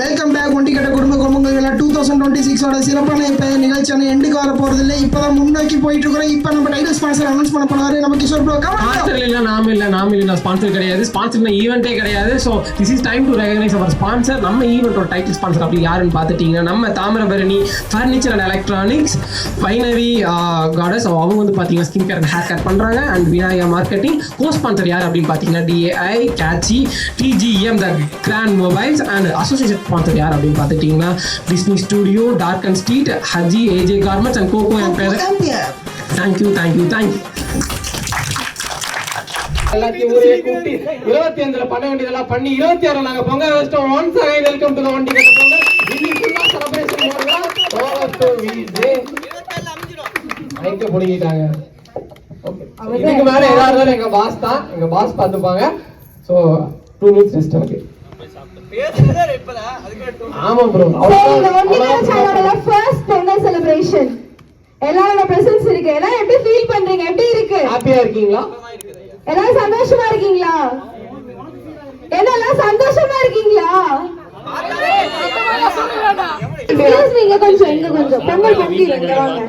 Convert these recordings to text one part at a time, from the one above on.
Welcome back ஒண்டிக்கட்ட குடும்ப குடும்பங்கள் 2026 சிறப்பான இப்போ நிகழ்ச்சியான எண்டுக்கு வர போகிறது இல்லை. இப்போ தான் முன்னோக்கி போயிட்டு இருக்கிறோம். இப்போ நம்ம டைட்டில் ஸ்பான்சர் அனௌன்ஸ் பண்ண போனாரு நம்ம கிஷோர் ப்ரோ. ஸ்பான்சர் இல்லை நாம இல்லை ஸ்பான்சர் கிடையாது. ஸ்பான்சர் ஈவெண்ட்டே கிடையாது. So this is time to recognise our sponsor. நம்ம ஈவெண்ட்டோட டைட்டில் ஸ்பான்சர் அப்படி யாருன்னு பார்த்துட்டீங்கன்னா நம்ம Thamirabarani furniture and electronics finery கார்டஸ். அவங்க வந்து பார்த்தீங்கன்னா skin care and hair cut பண்ணுறாங்க. And Vinayaka marketing. Co sponsor யார் அப்படின்னு பார்த்தீங்கன்னா DAI, Catchy, TGM the grand mobiles. And association sponsor யார் அப்படின்னு பார்த்துட்டீங்கன்னா Disney studio, dark and street, Haji, AJ garments and Coco Empire. Thank you. எல்லாத்தையும் ஊரே கூட்டி 25 பண்ண வேண்டியதெல்லாம் பண்ணி 26 நாங்க பொங்கல் வச்சிட்டோம். Once again welcome to the வண்டி கட்ட பொங்கல். இன்னைக்கு ஃபுல்லா செலிப்ரேஷன் போறோம். ஓவர் டு விஜே மைக்க புடிங்கிட்டாங்க. ஓகே, இதுக்கு மேல ஏதாவது எங்க பாஸ் தான், எங்க பாஸ் பாத்துப்பாங்க. So 2 minutes rest. ஓகே பேசுறதே இப்பல அதுக்கு ஆமா ப்ரோ. இந்த வண்டி கட்ட சேனலோட ஃபர்ஸ்ட் பொங்கல் செலிப்ரேஷன். எல்லாரோட பிரசன்ஸ் இருக்கு. எல்லாம் எப்படி ஃபீல் பண்றீங்க? எப்படி இருக்கு? ஹாப்பியா இருக்கீங்களா? எல்லாரும் சந்தோஷமா இருக்கீங்களா? எல்லாம் சந்தோஷமா இருக்கீங்களா? நீங்க கொஞ்சம் பொங்கல் பொங்கிடுங்க வாங்க.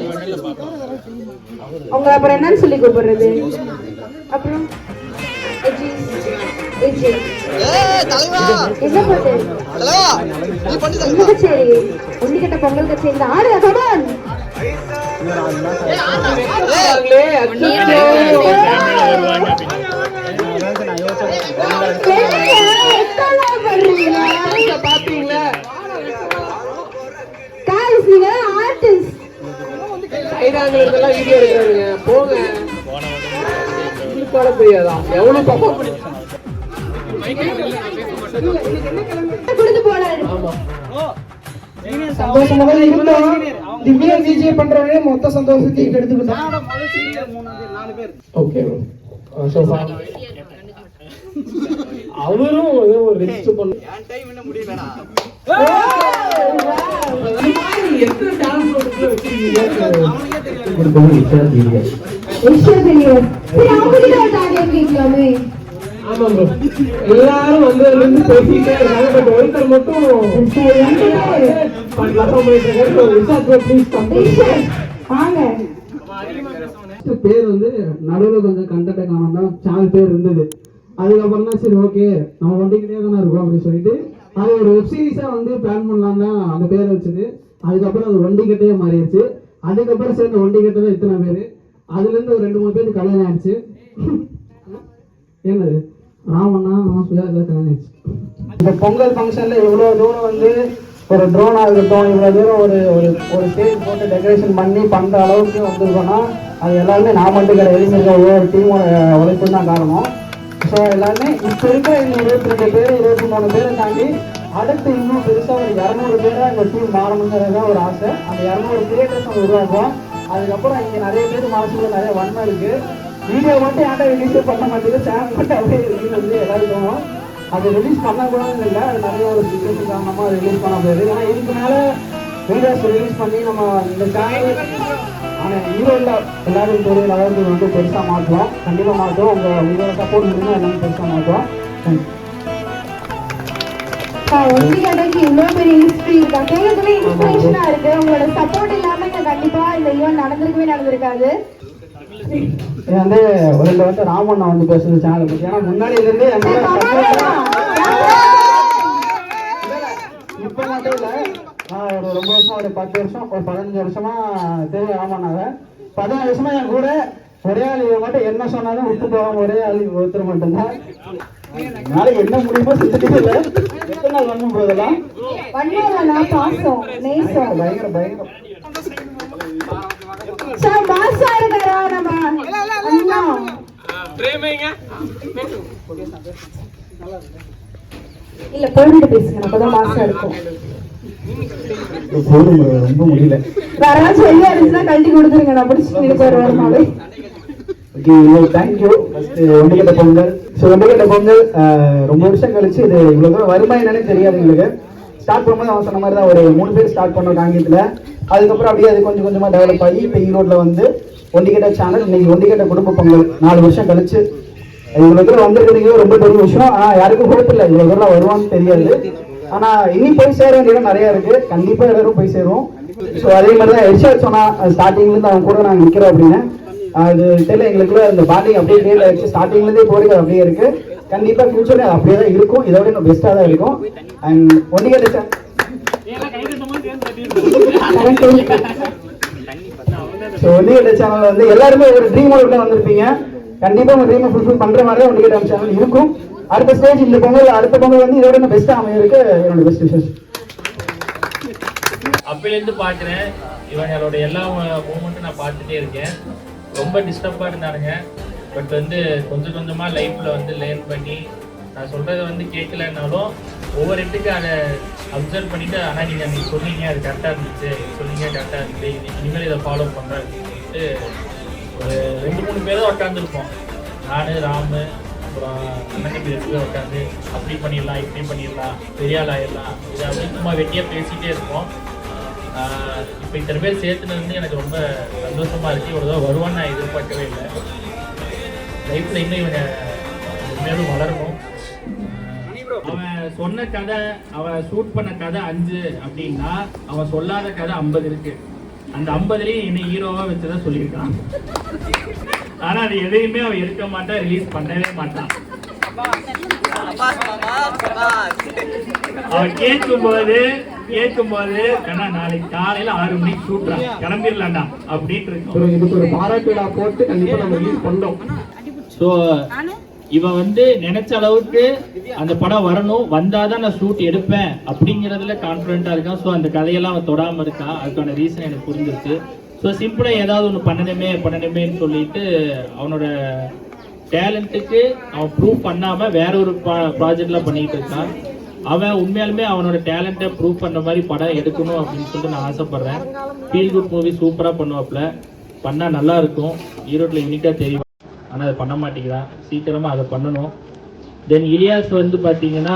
உங்க அப்புறம் என்னன்னு சொல்லி கூப்பிடுறது? அப்புறம் சரி ஒண்டிக்கட்ட பொங்கல் கச்சேரி இந்த ஆடு கமான். சந்தோஷமாக இருந்தோம். திவ்யா விஜய் பண்றவங்க மொத்த சந்தோஷத்தையும் எடுத்துக்கிட்டோம். ஓகே அவரும் ஒரு ரெஸ்ட் பண்ண எல்லாரும் வந்து பேசிட்டே இருக்காங்க. பட் ஒருத்தர் மட்டும் பேர் வந்து நடுவில் கொஞ்சம் கண்டக்ட காணாம சேனல் பேர் இருந்தது. அதுக்கப்புறம் தான் சரி ஓகே நம்ம வண்டிக்கிட்டே தானே இருக்கோம் அப்படின்னு சொல்லிட்டு அது ஒரு வெப் சீரிஸா வந்து பிளான் பண்ணலாம் தான் அந்த பேரை வச்சது. அதுக்கப்புறம் அது வண்டிக்கிட்டே மாறிடுச்சு. அதுக்கப்புறம் சேர்ந்த வண்டிக்கிட்ட தான் இத்தனை பேர். அதுல இருந்து ஒரு 2-3 பேருக்கு கல்யாணம் ஆயிடுச்சு. என்னது ராமண்ணா கல்யாணம் ஆயிடுச்சு. இந்த பொங்கல் ஃபங்க்ஷன்ல இவ்வளவு தூரம் வந்து ஒரு ட்ரோனா இருக்கட்டும், இவ்வளவு தூரம் ஒரு ஸ்டேஜ் போட்டு டெக்கரேஷன் பண்ணி பண்ற அளவுக்கு வந்திருக்கோம்னா அது எல்லாருமே நான் மட்டும் கிடையாது, ஒவ்வொரு டீமோட உழைப்பு தான் காரணம். ஸோ எல்லாருமே இப்போ இருக்கிற இந்த 22 பேர் 23 பேரை தாண்டி அடுத்து இன்னும் பெருசாக ஒரு 200 பேராக இந்த டீம் மாறணுங்கிறது தான் ஒரு ஆசை. அந்த 200 கிரியேட்டர்ஸ் நம்ம உருவாக்குவோம். அதுக்கப்புறம் இங்கே நிறைய பேர் மனசுல நிறைய வன்மை இருக்கு. வீடியோ மட்டும் யார்டா ரிலீஸே பண்ண மாட்டேங்குது, சேனல் மட்டும் அப்படியே ரிலீஸ் வந்து எல்லாரும் தோணும். அது ரிலீஸ் பண்ணக்கூடாதுன்னு இல்லை, அது நிறைய ஒரு சிச்சுவேஷன் காரணமாக ரிலீஸ் பண்ண போயிடுது. ஏன்னா இதுக்கு மேலே வீடியோஸ் ரிலீஸ் பண்ணி நம்ம இந்த சேனல் ஆனால் ஈரோடில் எல்லாரும் பெரிய லெவலுக்கு வந்து பெருசாக மாற்றுவோம். கண்டிப்பாக மாற்றுவோம். உங்களோட சப்போர்ட் இருந்தால் எல்லாமே பெருசாக மாற்றுவோம். ஒண்டிக்கடைக்கு இவ்வளவு பெரிய ஹிஸ்டரி இருக்கா, கேட்கறதுல இன்ஸ்பிரேஷனா இருக்கு. உங்களோட சப்போர்ட் இல்லாம இங்க கண்டிப்பா இந்த ஈவென்ட் நடந்திருக்காது. வந்து வந்து ராமண்ணா வந்து பேசுறது சேனல் பத்தி. ஏன்னா முன்னாடியில இருந்து இப்ப மட்டும் இல்ல, ஒரு ரொம்ப வருஷம் ஒரு 10 வருஷம் ஒரு 15 வருஷமா தெரியும் ராமண்ணாவை. 15 வருஷமா என் கூட ஒரே ஆள் மட்டும் என்ன சொன்னாலும் விட்டு போகாம ஒரே ஆள் ஒருத்தர் மட்டும்தான். நாளைக்கு என்ன முடியுமோ செஞ்சுட்டு இல்லை. எத்தனை நாள் பண்ணும் போதெல்லாம் பாசம் நேசம் பயங்கர பயங்கரம் இல்ல போயிட்டு பேசுங்க, அப்பதான் மாசா இருக்கும். ரொம்ப முடியல, வேற ஏதாவது சொல்லியா இருந்துச்சுன்னா கழட்டி கொடுத்துருங்க, நான் பிடிச்சிட்டு வருவாரு. தேங்க்யூ. ஒண்டிக்கட்ட பொங்கல். ஸோ ஒண்டிக்கட்ட பொங்கல் ரொம்ப வருஷம் கழிச்சு இது இவ்வளோ தூரம் வருமா என்னன்னு தெரியாது எங்களுக்கு. ஸ்டார்ட் பண்ணும்போது அவன் சொன்ன மாதிரி தான் ஒரு 3 பேர் ஸ்டார்ட் பண்ணோம் காங்கியத்தில். அதுக்கப்புறம் அப்படியே அது கொஞ்சம் கொஞ்சமாக டெவலப் ஆகி இப்போ ஈரோட்டில் வந்து ஒண்டிக்கட்ட சேனல் இன்னைக்கு ஒண்டிக்கட்ட குடும்ப பொங்கல் 4 வருஷம் கழிச்சு இவ்வளோ தூரம் வந்துருக்கிறீங்க ரொம்ப பெரிய விஷயம். ஆனால் யாருக்கும் ஹோப் இல்லை இவ்வளோ தூரம் வருவான்னு தெரியாது. ஆனால் இனி போய் சேர வேண்டிய இடம் நிறையா இருக்குது. கண்டிப்பாக எல்லாரும் போய் சேருவோம். ஸோ அதே மாதிரி தான் ஹெட்ஷாட் சொன்னால் ஸ்டார்டிங்லேருந்து அவங்க கூட நாங்கள் நிற்கிறோம் அப்படின்னு அது தெரியல. எங்களுக்குள்ள இந்த பாண்டிங் அப்படியே நேரில் ஆயிடுச்சு. ஸ்டார்டிங்லேருந்தே போகிறது அப்படியே இருக்குது. கண்டிப்பாக ஃபியூச்சரில் அது அப்படியே தான் இருக்கும். இதோட இன்னும் பெஸ்ட்டாக தான் இருக்கும். அண்ட் ஒன்றிய சேனல் வந்து எல்லாருமே ஒரு ட்ரீமோட வந்திருப்பீங்க. கண்டிப்பா உங்க ட்ரீமை ஃபுல்ஃபில் பண்ற மாதிரி தான் ஒன்றிய சேனல் இருக்கும். அடுத்த ஸ்டேஜ் இந்த பொங்கல், அடுத்த பொங்கல் வந்து இதோட இன்னும் பெஸ்ட்டாக அமையிருக்கு. என்னோட பெஸ்ட் விஷஸ். அப்பையிலேருந்து பார்க்குறேன், இவங்களோட எல்லா மூமெண்ட்டும் நான் பார்த்துட்டே இருக்கேன். ரொம்ப டிஸ்டர்பாக இருந்தானுங்க. பட் வந்து கொஞ்சம் கொஞ்சமாக லைஃப்பில் வந்து லேர்ன் பண்ணி நான் சொல்கிறத வந்து கேட்கலன்னாலும் ஒவ்வொரு இடத்துக்கு அதை அப்சர்வ் பண்ணிவிட்டு, ஆனால் நீங்கள் அன்றைக்கி சொன்னீங்க அது கரெக்டாக இருந்துச்சு, சொன்னீங்க கரெக்டாக இருந்துச்சு, இனிமேல் இதை ஃபாலோ பண்ணுறேன் அப்படின்ட்டு ஒரு 2-3 பேர் தான் உட்காந்துருப்போம். நான், ராமு, அப்புறம் அண்ணனுக்கு எடுத்து உட்காந்து அப்படி பண்ணிடலாம், இப்படி பண்ணிடலாம், பெரிய ஆள் ஆயிடலாம், இதை அப்படின்னு சும்மா வெட்டியாக பேசிகிட்டே இருப்போம். இப்போ இத்தனை பேர் சேர்த்துனது வந்து எனக்கு ரொம்ப சந்தோஷமாக இருக்குது. ஒரு தடவை வருவான்னு நான் எதிர்பார்க்கவே இல்லை. லைஃப்பில் இன்னும் இவங்க மேலும் வளரணும். அவன் சொன்ன கதை, அவன் ஷூட் பண்ண கதை 5 அப்படின்னா அவன் சொல்லாத கதை 50 இருக்கு. அந்த 50லயும் என்னை ஹீரோவா வச்சுதான் சொல்லியிருக்கான். ஆனா அது எதையுமே அவன் எடுக்க மாட்டான், ரிலீஸ் பண்ணவே மாட்டான். அவன் கேட்கும்போது கண்ணா நாளைக்கு காலையில 6 மணிக்கு ஷூட்றான், கிளம்பிடலாம்டா அப்படின்ட்டு இருக்கும். இதுக்கு ஒரு பாராட்டு விழா போட்டு கண்டிப்பா நம்ம ரிலீஸ் பண்ணோம். ஸோ இவன் வந்து நினைச்ச அளவுக்கு அந்த படம் வரணும், வந்தாதான் நான் ஷூட் எடுப்பேன் அப்படிங்கிறதுல கான்ஃபிடென்ட்டா இருக்கான். ஸோ அந்த கதையெல்லாம் அவன் தொடாமல் இருக்கான். அதுக்கான ரீசன் எனக்கு புரிஞ்சிருச்சு. ஸோ சிம்பிளாக ஏதாவது ஒன்று பண்ணணுமேன்னு சொல்லிட்டு அவனோட டேலண்ட்டுக்கு அவன் ப்ரூவ் பண்ணாமல் வேற ஒரு ப்ராஜெக்ட்லாம் பண்ணிக்கிட்டு இருக்கான். அவன் உண்மையாலுமே அவனோட டேலண்ட்டை ப்ரூவ் பண்ணுற மாதிரி படம் எடுக்கணும் அப்படின்னு சொல்லிட்டு நான் ஆசைப்பட்றேன். ஃபீல் குட் மூவி சூப்பராக பண்ணுவாப்புல, பண்ணால் நல்லா இருக்கும். ஈரோட்டில் யூனிக்காக தெரியும், ஆனால் அதை பண்ண மாட்டேங்கிறான். சீக்கிரமாக அதை பண்ணணும். தென் இலியாஸ் வந்து பார்த்தீங்கன்னா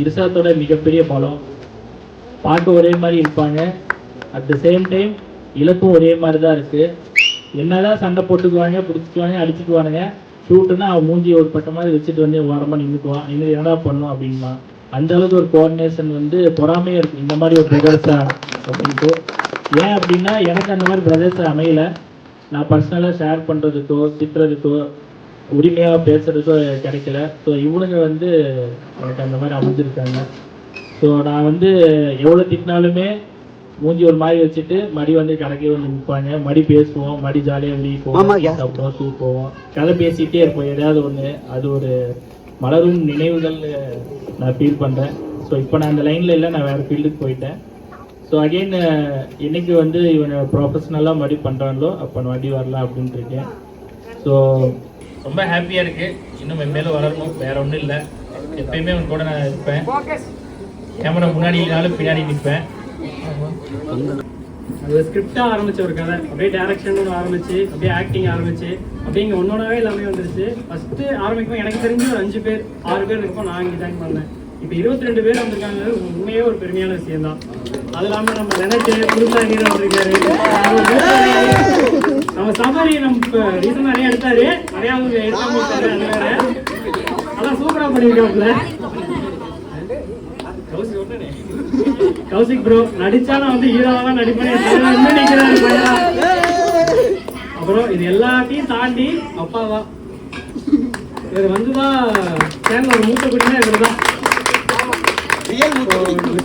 இர்ஷாத்தோட மிகப்பெரிய பலம். பார்க்க ஒரே மாதிரி இருப்பாங்க, அட் த சேம் டைம் இலக்கும் ஒரே மாதிரி தான் இருக்குது. என்னதான் சண்டை போட்டுக்குவாங்க, பிடிச்சிக்குவாங்க, அடிச்சுக்குவானுங்க. ஷூட்டுன்னா அவன் மூஞ்சி ஒரு பக்கமாக வச்சுட்டு வந்து ஓரமாக நின்றுக்குவான். இன்னும் என்னடா பண்ணும் அப்படின்னா அந்த அளவுக்கு ஒரு கோஆர்டினேஷன் வந்து பொறாமையாக இருக்குது இந்த மாதிரி ஒரு பிரதர்ஸா அப்படின்ட்டு. ஏன் அப்படின்னா எனக்கு அந்த மாதிரி பிரதர்ஸை அமையல. நான் பர்சனலாக ஷேர் பண்ணுறதுக்கோ திட்டுறதுக்கோ உரிமையாக பேசுகிறதுக்கோ கிடைக்கல. ஸோ இவனுங்க வந்து எனக்கு அந்த மாதிரி அமைஞ்சிருக்காங்க. ஸோ நான் வந்து எவ்வளோ திட்டினாலுமே மூஞ்சி ஒரு மாதிரி வச்சுட்டு மடி வந்து கடைக்கே வந்து நிற்பாங்க. மடி பேசுவோம், மடி ஜாலியாக வெளியே போவோம், சாப்பிடுவோம், டூ போவோம், கதை பேசிகிட்டே இருப்போம் ஏதாவது ஒன்று. அது ஒரு மலரும் நினைவுகள் நான் ஃபீல் பண்ணுறேன். ஸோ இப்போ நான் அந்த லைனில் இல்லை, நான் வேறு ஃபீல்டுக்கு போயிட்டேன். ஸோ அகெயின் என்னைக்கு வந்து இவனை ப்ரொஃபஷ்னலாக மடி பண்ணுறாங்களோ அப்போ நான் வண்டி வரலாம் அப்படின்ட்டு இருக்கேன். ஸோ ரொம்ப ஹாப்பியாக இருக்குது. இன்னும் மென்மேலும் வளரணும், வேறு ஒன்றும் இல்லை. எப்பயுமே அவன் கூட நான் இருப்பேன். கேமரா முன்னாடி இல்லைனாலும் பின்னாடி நிற்பேன். அது ஸ்கிரிப்டாக ஆரம்பிச்ச ஒரு கதை, அப்படியே டேரக்ஷன் ஆரம்பிச்சு, அப்படியே ஆக்டிங் ஆரம்பிச்சு, அப்படியே இங்கே ஒன்னொன்னாவே எல்லாமே வந்துருச்சு. ஃபஸ்ட்டு ஆரம்பிக்கும் எனக்கு தெரிஞ்சு ஒரு 5 பேர் 6 பேர் இருப்போம். நான் இங்கே ஜாயின் பண்ணேன். இப்போ 22 பேர் வந்திருக்காங்க. உண்மையே ஒரு பெருமையான விஷயம் தான். அது இல்லாமல் நம்ம நினைச்சு புதுசாக ஹீரோ வந்திருக்காரு. நம்ம சபரி நம்ம இப்போ ரீசன் நிறைய எடுத்தாரு, நிறையா அவங்க எடுக்காம இருக்காரு. அது வேற அதான் சூப்பராக பண்ணியிருக்காப்புல. கௌசிக் ப்ரோ நடிச்சாலும் வந்து ஹீரோவா நடிப்பேன். அப்புறம் இது எல்லாத்தையும் தாண்டி அப்பாவா இவர் வந்துதான் சேனல் ஒரு மூத்த குடினா இவருதான்.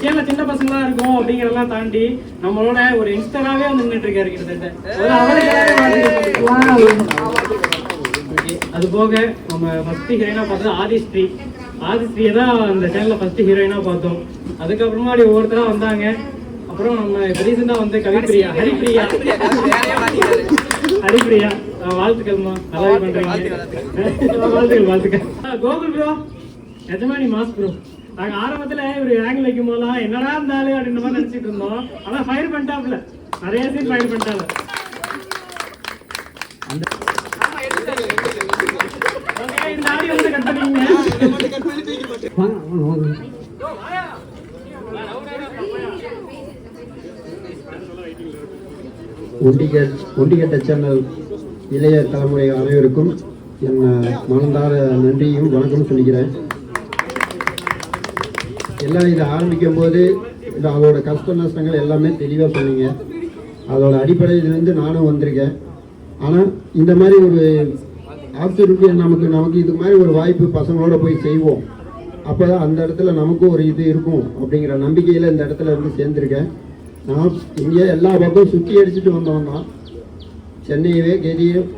சேனல் சின்ன பசங்களா இருக்கும் அப்படிங்கறதெல்லாம் தாண்டி நம்மளோட ஒரு இன்ஸ்டராவே வந்து நின்றுட்டு இருக்காரு கிட்டத்தட்ட. அது போக நம்ம ஃபர்ஸ்ட் ஹீரோயினா பார்த்தது ஆதிஸ்ரீயை தான் அந்த சேனல்ல ஃபர்ஸ்ட் ஹீரோயினா பார்த்தோம். அதுக்கப்புறமா ஒவ்வொருத்தரா வந்தாங்க. அப்புறம் நம்ம ரீசெண்டா வந்து ஹரிப்பிரியா வாழ்த்துக்கள்மா, நல்லா பண்றீங்க. வாழ்த்துக்கள். கோகுல் ப்ரோ, எஜமானி மாஸ் ப்ரோ. நாங்க ஆரம்பத்துல ஒரு ஆங்கிள் வைக்கும் போதெல்லாம் என்னடா இருந்தாலும் அப்படின்ற மாதிரி நினைச்சிட்டு இருந்தோம். ஆனா ஃபயர் பண்ணிட்டாப்ல, நிறைய சீன் ஃபயர் பண்ணிட்டாங்க. இந்த ஆடியோ வந்து கட் பண்ணீங்க. ஒண்டிகட்ட சேனல் இளைய தலைமுறை அனைவருக்கும் என் மனந்தார நன்றியும் வணக்கம் சொல்கிறேன். எல்லாம் இதை ஆரம்பிக்கும் போது அதோட கஷ்ட நஷ்டங்கள் எல்லாமே தெளிவாக சொன்னீங்க. அதோட அடிப்படையிலிருந்து நானும் வந்திருக்கேன். ஆனால் இந்த மாதிரி ஒரு ஆப்பர்ச்சுனிட்டி நமக்கு இது மாதிரி ஒரு வாய்ப்பு பசங்களோட போய் செய்வோம், அப்போ தான் அந்த இடத்துல நமக்கும் ஒரு இது இருக்கும் அப்படிங்கிற நம்பிக்கையில் இந்த இடத்துல இருந்து சேர்ந்துருக்கேன். நான் இங்கே எல்லா பக்கம் சுற்றி அடிச்சுட்டு வந்தவன் தான். சென்னையவே கெதியும்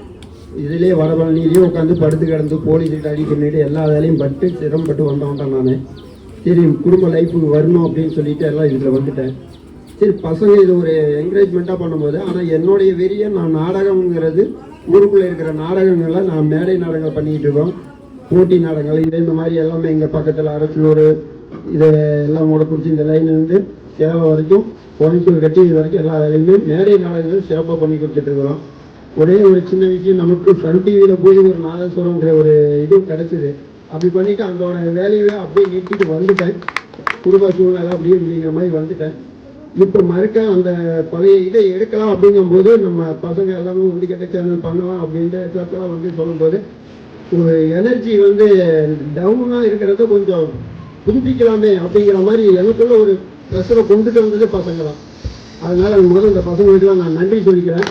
இதிலே வடபழனிலேயே உட்காந்து படுத்து கிடந்து போலீஸ்கிட்ட அடி பண்ணிட்டு எல்லா வேலையும் பட்டு சிரமப்பட்டு வந்தவன் தான் நான். சரி குடும்ப லைஃபுக்கு வரணும் அப்படின்னு சொல்லிட்டு எல்லாம் இதில் வந்துட்டேன். சரி பசங்க இது ஒரு என்கரேஜ்மெண்ட்டாக பண்ணும்போது, ஆனால் என்னுடைய வெறியை நான் நாடகங்கிறது ஊருக்குள்ளே இருக்கிற நாடகங்களை நான் மேடை நாடகங்கள் பண்ணிக்கிட்டு இருக்கோம். போட்டி நாடகங்கள் இதே இந்த மாதிரி எல்லாமே எங்கள் பக்கத்தில் அரசூர் இதை எல்லாம் கூட பிடிச்சி இந்த லைன்லேருந்து சேவை வரைக்கும் கோயம்புத்தூர் கட்டி இது வரைக்கும் எல்லா வேலையுமே மேடை நாடகங்கள் சிறப்பாக பண்ணி கொடுத்துட்டு இருக்கிறோம். ஒரே ஒரு சின்ன விஷயம், நமக்கு சன் டிவியில் போய் ஒரு நாதஸ்வரங்கிற ஒரு இது கிடச்சிது. அப்படி பண்ணிவிட்டு அதோட வேலையை அப்படியே நிறுத்திட்டு வந்துட்டேன். குடும்ப சூழ்நிலை அப்படியே அப்படிங்கிற மாதிரி வந்துட்டேன். இப்போ மறுக்க அந்த பழைய இதை எடுக்கலாம் அப்படிங்கும்போது நம்ம பசங்க எல்லாமே உண்டிக்கட்ட சேனல் பண்ணலாம் அப்படின்ட்டு சத்தெல்லாம் வந்து சொல்லும்போது ஒரு எனர்ஜி வந்து டவுனாக இருக்கிறத கொஞ்சம் புதுப்பிக்கலாமே அப்படிங்கிற மாதிரி எனக்குள்ள ஒரு ப்ரெஷரை கொண்டுட்டு வந்தது பசங்க தான். அதனால் முதல்ல இந்த பசங்களுக்கெல்லாம் நான் நன்றி சொல்லிக்கிறேன்.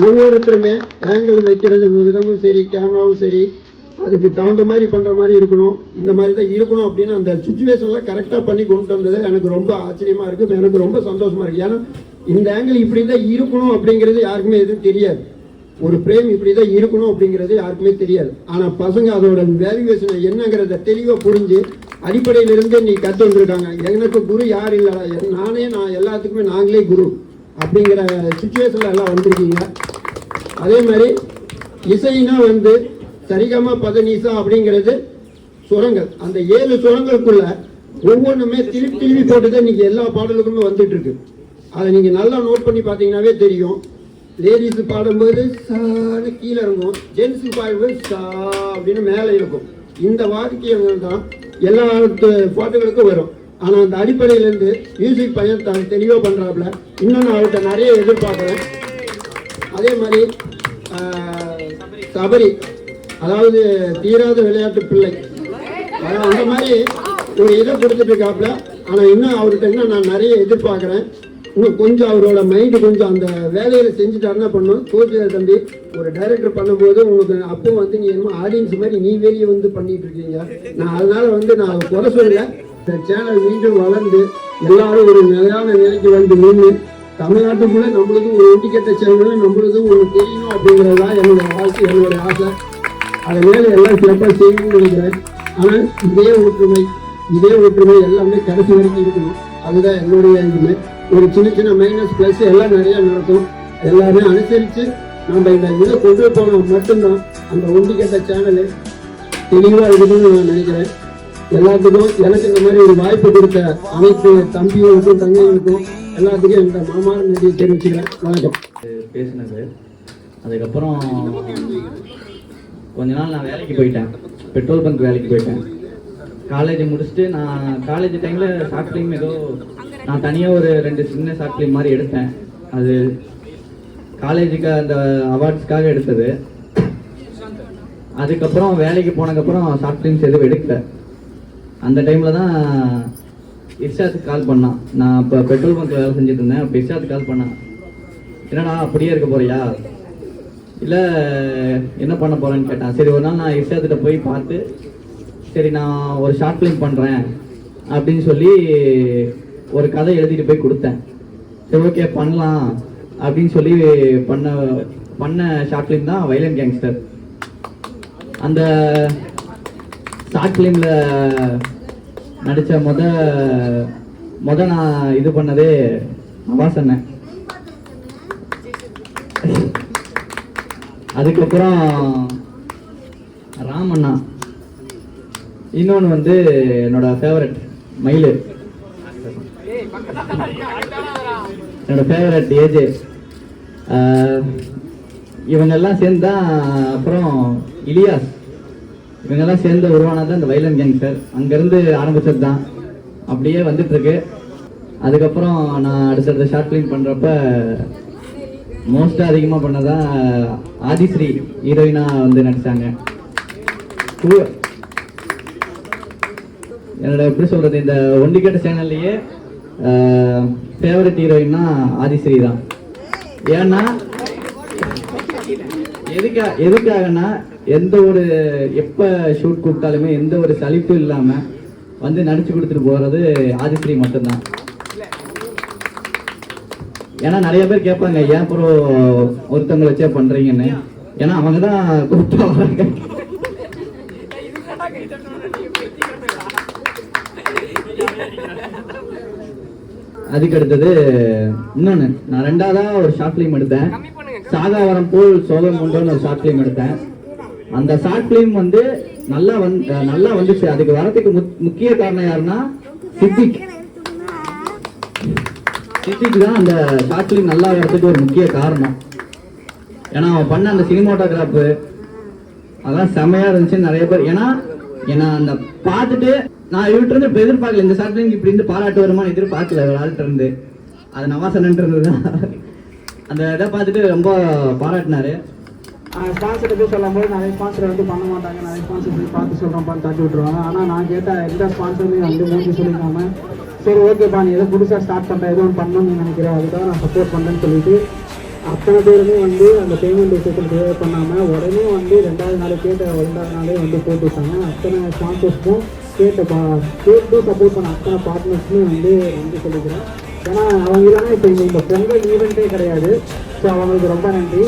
ஒவ்வொருத்தருமே ஆங்கிள் வைக்கிறது விதமும் சரி, கேமராவும் சரி, அதுக்கு தகுந்த மாதிரி பண்ணுற மாதிரி இருக்கணும், இந்த மாதிரி தான் இருக்கணும் அப்படின்னு அந்த சுச்சுவேஷன்லாம் கரெக்டாக பண்ணி கொண்டு வந்தது எனக்கு ரொம்ப ஆச்சரியமாக இருக்குது. எனக்கு ரொம்ப சந்தோஷமாக இருக்குது. ஏன்னா இந்த ஆங்கிள் இப்படி தான் இருக்கணும் அப்படிங்கிறது யாருக்குமே எதுவும் தெரியாது. ஒரு பிரேம் இப்படி தான் இருக்கணும் அப்படிங்கிறது யாருக்குமே தெரியாது. ஆனால் பசங்க அதோட வேல்யூவேஷனை என்னங்கிறத தெளிவாக புரிஞ்சு அடிப்படையிலிருந்து நீ கற்று வந்துருக்காங்க. எனக்கு குரு யார் இல்லை, நான் எல்லாத்துக்குமே நாங்களே குரு அப்படிங்கிற சுச்சுவேஷனில் எல்லாம் வந்திருக்கீங்க. அதே மாதிரி இசைனா வந்து சரிகமா பதனிசா அப்படிங்கிறது சுரங்கள். அந்த 7 சுரங்களுக்குள்ள ஒவ்வொன்றுமே திருப்பி போட்டுதான் இன்னைக்கு எல்லா பாடலுக்குமே வந்துட்டு இருக்கு. அதை நீங்க நல்லா நோட் பண்ணி பார்த்தீங்கன்னாவே தெரியும். லேடிஸ் பாடும்போது சான்னு கீழே இருக்கும், ஜென்ஸுக்கு பாடும்போது சா அப்படின்னு மேலே இருக்கும். இந்த வாக்கியங்கள் தான் எல்லா பாட்டுகளுக்கும் வரும். ஆனால் அந்த அடிப்படையிலேருந்து மியூசிக் பையன் தான் தெளிவாக பண்ணுறாப்புல. இன்னும் நான் அவர்கிட்ட நிறைய எதிர்பார்க்குறேன். அதே மாதிரி சபரி, அதாவது தீராத விளையாட்டு பிள்ளை, அந்த மாதிரி ஒரு இதை கொடுத்துட்டு இருக்காப்புல. ஆனால் இன்னும் அவர்கிட்ட இன்னும் நான் நிறைய எதிர்பார்க்குறேன். இன்னும் கொஞ்சம் அவரோட மைண்டு கொஞ்சம் அந்த வேலையை செஞ்சுட்டாருன்னா பண்ணும். சோசியல் தம்பி ஒரு டைரக்டர் பண்ணும்போது உங்களுக்கு அப்போ வந்து நீ என்னமோ ஆடியன்ஸ் மாதிரி நீ வெளியே வந்து பண்ணிட்டு இருக்கீங்க. நான் அதனால வந்து நான் குறை சொல்ல, இந்த சேனல் மீண்டும் வளர்ந்து எல்லாரும் ஒரு நிலையான நிலைக்கு வந்து நின்று தமிழ்நாட்டுக்குள்ளே நம்மளுக்கும் ஒரு ஒட்டிக்கட்ட சேனல் நம்மளுக்கும் ஒரு தெரியணும் அப்படிங்கிறது தான் என்னோட வாழ்க்கை, என்னோட ஆசை. அதை மேலே எல்லாம் சிறப்பாக செய்யணும்னு நினைக்கிறேன். ஆனால் இதே ஒற்றுமை எல்லாமே கடைசி வரைக்கும் இருக்கணும். அதுதான் என்னுடைய இதுமே. ஒரு சின்ன மைனஸ் ப்ளஸ் எல்லாம் நிறையா நடக்கும். எல்லாமே அனுசரித்து நம்ம இந்த இதை கொண்டு போனோம் மட்டும்தான் அந்த ஒண்டிக்கட்ட சேனலு தெளிவாக இருக்குதுன்னு நான் நினைக்கிறேன். எல்லாத்துக்கும் எனக்கு இந்த மாதிரி ஒரு வாய்ப்பு கொடுத்த அனைத்து தம்பிகளுக்கும் தங்கைகளுக்கும் எல்லாத்துக்கும் இந்த மாமா நன்றி தெரிவிச்சுக்கிறேன். வணக்கம். பேசினது அதுக்கப்புறம் கொஞ்ச நாள் நான் வேலைக்கு போயிட்டேன், பெட்ரோல் பங்க் வேலைக்கு போயிட்டேன். காலேஜ் முடிச்சுட்டு நான் காலேஜ் டைமில் ஷார்ட் ஃபிலிம் ஏதோ நான் தனியாக ஒரு 2 சின்ன ஷார்ட் ஃபிலிம் மாதிரி எடுத்தேன். அது காலேஜுக்கு அந்த அவார்ட்ஸ்க்காக எடுத்தது. அதுக்கப்புறம் வேலைக்கு போனதுக்கப்புறம் ஷார்ட் ஃபிலிம்ஸ் எதுவும் எடுக்கல. அந்த டைமில் தான் இர்ஷாத்துக்கு கால் பண்ணான். நான் இப்போ பெட்ரோல் பங்க்கில் வேலை செஞ்சுட்டு இருந்தேன். அப்போ இர்ஷாத்துக்கு கால் பண்ணான், என்னடா அப்படியே இருக்க போறியா, இல்லை என்ன பண்ண போகிறேன்னு கேட்டான். சரி ஒரு நாள் நான் இர்ஷாத்திட்ட போய் பார்த்து சரி நான் ஒரு ஷார்ட் ஃபிலிம் பண்ணுறேன் அப்படின்னு சொல்லி ஒரு கதை எழுதிட்டு போய் கொடுத்தேன். சரி ஓகே பண்ணலாம் அப்படின்னு சொல்லி பண்ண ஷார்ட் ஃபிலிம் தான் வைலண்ட் கேங்ஸ்டர். அந்த ஷார்ட் ஃபிலிமில் நடித்த முத நான் இது பண்ணதே அவாஸ் அண்ணன். அதுக்கப்புறம் ராமண்ணா, இன்னொன்று வந்து என்னோட ஃபேவரட் மயிலு, என்னோட ஃபேவரட் ஏஜே. இவங்கெல்லாம் சேர்ந்து தான் அப்புறம் இலியாஸ், இவங்கெல்லாம் சேர்ந்து உருவானது இந்த வைலண்ட் கேங்ஸ்டர். அங்கேருந்து ஆரம்பிச்சது தான், அப்படியே வந்துட்டுருக்கு. அதுக்கப்புறம் நான் அடுத்தடுத்த ஷார்ட் ஃபிலிம் பண்ணுறப்ப மோஸ்ட்டாக அதிகமாக பண்ணதான் ஆதிஸ்ரீ ஹீரோயினாக வந்து நடித்தாங்க. என்னோட எப்படி சொல்கிறது, இந்த ஒண்டிக்கட்ட சேனல்லையே ஃபேவரட் ஹீரோயின்னா ஆதிஸ்ரீ தான். ஏன்னா எதுக்காகனா எந்த ஒரு எப்போ ஷூட் கூப்பிட்டாலுமே எந்த ஒரு சலிப்பும் இல்லாமல் வந்து நடிச்சு கொடுத்துட்டு போகிறது ஆதிஸ்ரீ மட்டும்தான். ஏன்னா நிறைய பேர் கேட்பாங்க ஏன் ப்ரோ ஒருத்தவங்களை வச்சே பண்ணுறீங்கன்னு. ஏன்னா அவங்க தான் கூப்பிட்டு வராங்க. அதுக்கு அடுத்தது இன்னொன்று, நான் 2ஆவதாக ஒரு ஷார்ட் ஃபிலிம் எடுத்தேன். சாகாவரம் போல் சோகம் கொண்டோன்னு ஒரு ஷார்ட் ஃபிலிம் எடுத்தேன். அந்த ஷார்ட் ஃபிலிம் வந்து நல்லா வந்துச்சு. அதுக்கு வரதுக்கு முக்கிய காரணம் யாருன்னா சித்திக் தான் அந்த ஷார்ட் ஃபிலிம் நல்லா வரதுக்கு ஒரு முக்கிய காரணம். ஏன்னா அவன் பண்ண அந்த சினிமாட்டோகிராஃபு அதெல்லாம் செம்மையாக இருந்துச்சு. நிறைய பேர் ஏன்னா அந்த பார்த்துட்டு நான் இவர்கிட்ட இருந்து இப்போ எதிர்பார்க்கல, இந்த ஷார்ட் ஃபிலிம் இப்படி இருந்து பாராட்டு வருமானு எதிர்பார்க்கல ஒரு ஆள்கிட்ட இருந்து. அது நவாசனன்ட்டு இருந்தது தான். அந்த இதை பார்த்துட்டு ரொம்ப பாராட்டினாரு. ஸ்பான்சர்கிட்ட போய் சொல்லும்போது நிறைய ஸ்பான்சர் வந்து பண்ண மாட்டாங்க, நிறைய ஸ்பான்சர் போய் பார்த்து சொல்கிறோம்ப்பான்னு தாட்டி விட்டுருவாங்க. ஆனால் நான் கேட்டால் எந்த ஸ்பான்சருமே வந்து மூஞ்சி சொல்லிக்காம சரி ஓகேப்பா நீ எதோ புதுசாக ஸ்டார்ட் பண்ணுற எதுவும் ஒன்று பண்ணணும்னு நீ நினைக்கிறேன், அதுக்காக நான் சப்போர்ட் பண்ணுறேன்னு சொல்லிட்டு அத்தனை பேருமே வந்து அந்த பேமெண்ட் விஷயத்தில் கிளியர் பண்ணாமல் உடனே வந்து 2வது நாள் கேட்ட 2வது நாளே வந்து போட்டு விட்டாங்க. அத்தனை ஸ்பான்சர்ஸ்க்கும் கேட்டு சப்போர்ட் பண்ண அத்தனை பார்ட்னர்ஸுமே வந்து நன்றி சொல்லிக்கிறேன். ஏன்னா அவங்க இல்லைன்னா இப்போ இந்த பொங்கல் ஈவெண்ட்டே கிடையாது. ஸோ அவங்களுக்கு ரொம்ப நன்றி.